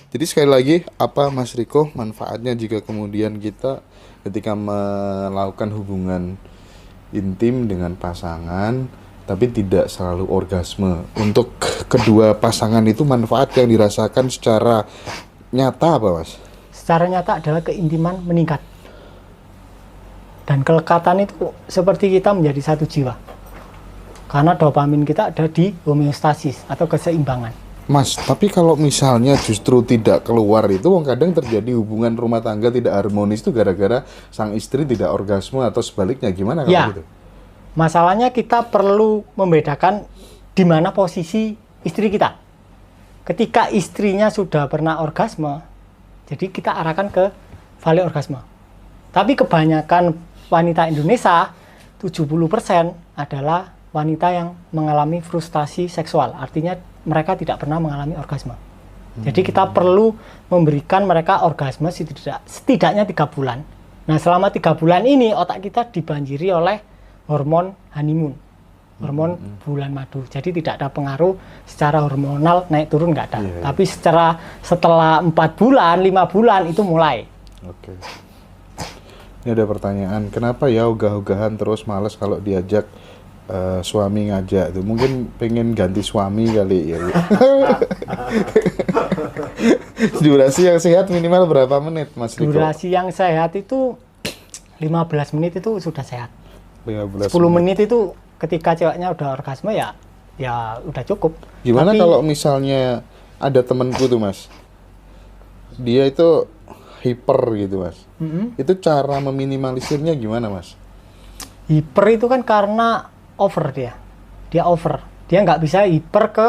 Jadi sekali lagi, apa Mas Riko manfaatnya jika kemudian kita ketika melakukan hubungan intim dengan pasangan tapi tidak selalu orgasme. Untuk kedua pasangan itu manfaat yang dirasakan secara nyata apa Mas? Secara nyata adalah keintiman meningkat. Dan kelekatan itu seperti kita menjadi satu jiwa. Karena dopamin kita ada di homeostasis atau keseimbangan. Mas, tapi kalau misalnya justru tidak keluar itu, kadang terjadi hubungan rumah tangga tidak harmonis itu gara-gara sang istri tidak orgasme atau sebaliknya, gimana kalau Ya, gitu? masalahnya kita perlu membedakan di mana posisi istri kita. Ketika istrinya sudah pernah orgasme, jadi kita arahkan ke fase orgasme. Tapi kebanyakan wanita Indonesia, 70% adalah wanita yang mengalami frustasi seksual. Artinya mereka tidak pernah mengalami orgasme. Jadi kita perlu memberikan mereka orgasme setidaknya 3 bulan. Nah, selama 3 bulan ini otak kita dibanjiri oleh hormon honeymoon, hormon bulan madu. Jadi tidak ada pengaruh secara hormonal naik turun, nggak ada. Tapi setelah 4 bulan, 5 bulan itu mulai. Oke. Ini ada pertanyaan, kenapa ya ogah-ogahan terus males kalau diajak suami ngajak tuh? Mungkin pengen ganti suami kali ya. Durasi yang sehat minimal berapa menit, Mas Riko? Durasi yang sehat itu 15 menit itu sudah sehat. 15 10 menit itu ketika ceweknya udah orgasme ya udah cukup. Gimana Tapi, kalau misalnya ada temenku tuh Mas, dia itu hiper gitu Mas. Itu cara meminimalisirnya gimana Mas? hiper itu kan karena over dia over, dia nggak bisa hiper ke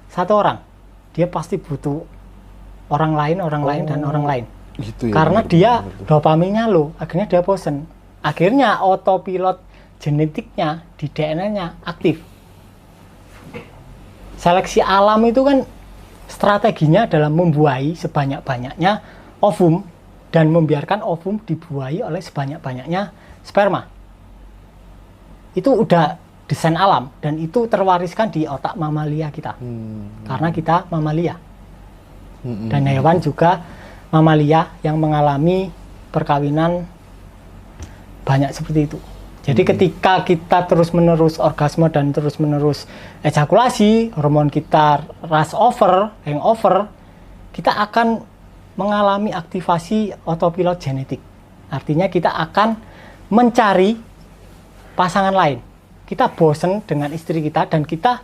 satu orang, dia pasti butuh orang lain dan orang lain. Gitu ya, Karena bener, dia bener. dopaminnya low, akhirnya dia bosen, akhirnya autopilot genetiknya di DNA-nya aktif. Seleksi alam itu kan strateginya adalah membuahi sebanyak-banyaknya ovum dan membiarkan ovum dibuahi oleh sebanyak-banyaknya sperma. Itu udah desain alam dan itu terwariskan di otak mamalia kita. Karena kita mamalia. Dan hewan juga mamalia yang mengalami perkawinan banyak seperti itu. Jadi ketika kita terus-menerus orgasme dan terus-menerus ejakulasi, hormon kita rush over, hangover, kita akan mengalami aktivasi autopilot genetik. Artinya kita akan mencari pasangan lain. Kita bosen dengan istri kita dan kita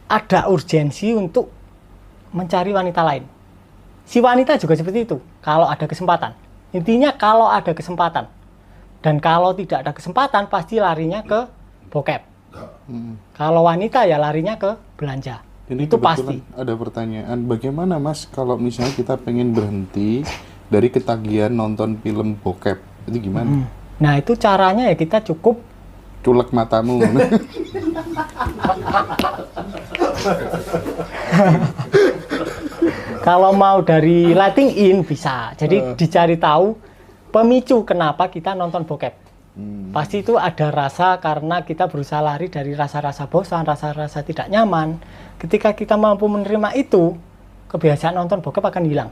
ada urgensi untuk mencari wanita lain. Si wanita juga seperti itu, kalau ada kesempatan. Intinya kalau ada kesempatan. Dan kalau tidak ada kesempatan, pasti larinya ke bokep. Kalau wanita ya larinya ke belanja. Ini Itu kebetulan pasti. ada pertanyaan, bagaimana Mas kalau misalnya kita pengen berhenti dari ketagihan nonton film bokep, itu gimana? Nah itu caranya ya kita cukup Culek matamu. kalau mau dari letting in bisa. Jadi dicari tahu pemicu kenapa kita nonton bokep. Pasti itu ada rasa karena kita berusaha lari dari rasa-rasa bosan, rasa-rasa tidak nyaman. Ketika kita mampu menerima itu, kebiasaan nonton bokep akan hilang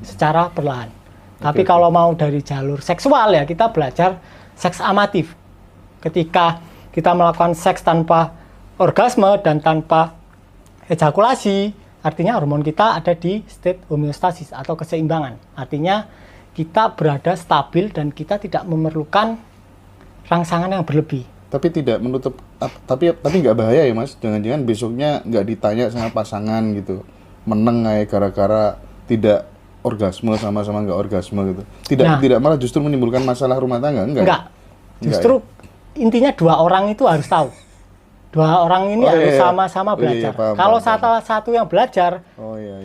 secara perlahan. Tapi kalau mau dari jalur seksual ya kita belajar seks amatif. Ketika kita melakukan seks tanpa orgasme dan tanpa ejakulasi, artinya hormon kita ada di state homeostasis atau keseimbangan. Artinya kita berada stabil dan kita tidak memerlukan rangsangan yang berlebih. Tapi tidak menutup, tapi nggak bahaya ya Mas? Jangan-jangan besoknya nggak ditanya sama pasangan gitu, meneng kayak gara-gara tidak orgasme sama-sama nggak orgasme gitu. Tidak malah justru menimbulkan masalah rumah tangga, enggak? Justru intinya dua orang itu harus tahu. Dua orang ini harus sama-sama belajar. Kalau salah satu yang belajar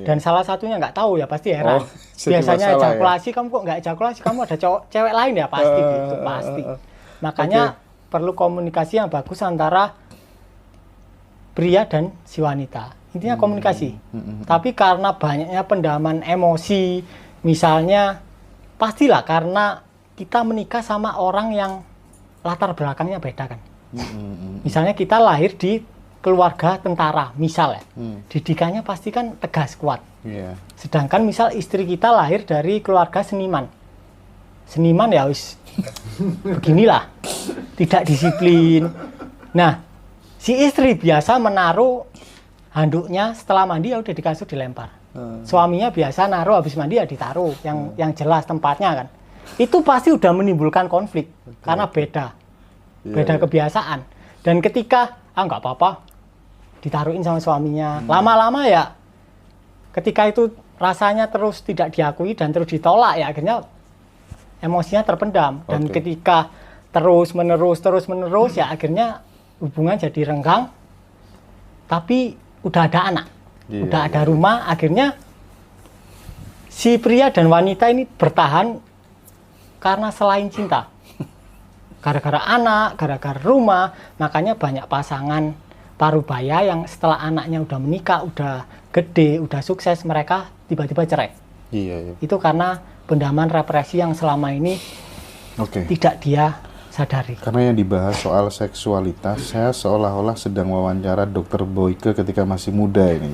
dan salah satunya nggak tahu ya pasti heran. Biasanya ejakulasi, kamu kok nggak ejakulasi? Kamu ada cewek lain ya pasti gitu, pasti. Makanya perlu komunikasi yang bagus antara pria dan si wanita. Intinya komunikasi. Tapi karena banyaknya pendaman emosi, misalnya pastilah karena kita menikah sama orang yang latar belakangnya beda kan. Misalnya kita lahir di keluarga tentara, misal ya, didikannya pasti kan tegas, kuat. Iya. Sedangkan misal istri kita lahir dari keluarga seniman. Seniman ya wis beginilah, tidak disiplin. Nah, si istri biasa menaruh handuknya setelah mandi ya udah di kasur dilempar. Suaminya biasa naruh habis mandi ya ditaruh yang jelas tempatnya kan. Itu pasti udah menimbulkan konflik karena beda kebiasaan. Dan ketika nggak apa-apa ditaruhin sama suaminya, lama-lama ya ketika itu rasanya terus tidak diakui dan terus ditolak ya akhirnya emosinya terpendam. Dan ketika terus menerus ya akhirnya hubungan jadi renggang, tapi udah ada anak, udah ada rumah, akhirnya si pria dan wanita ini bertahan karena selain cinta, gara-gara anak, gara-gara rumah. Makanya banyak pasangan parubaya yang setelah anaknya udah menikah, udah gede, udah sukses, mereka tiba-tiba cerai. Iya. Itu karena pendaman represi yang selama ini tidak dia sadari. Karena yang dibahas soal seksualitas, saya seolah-olah sedang wawancara Dokter Boyke ketika masih muda ini.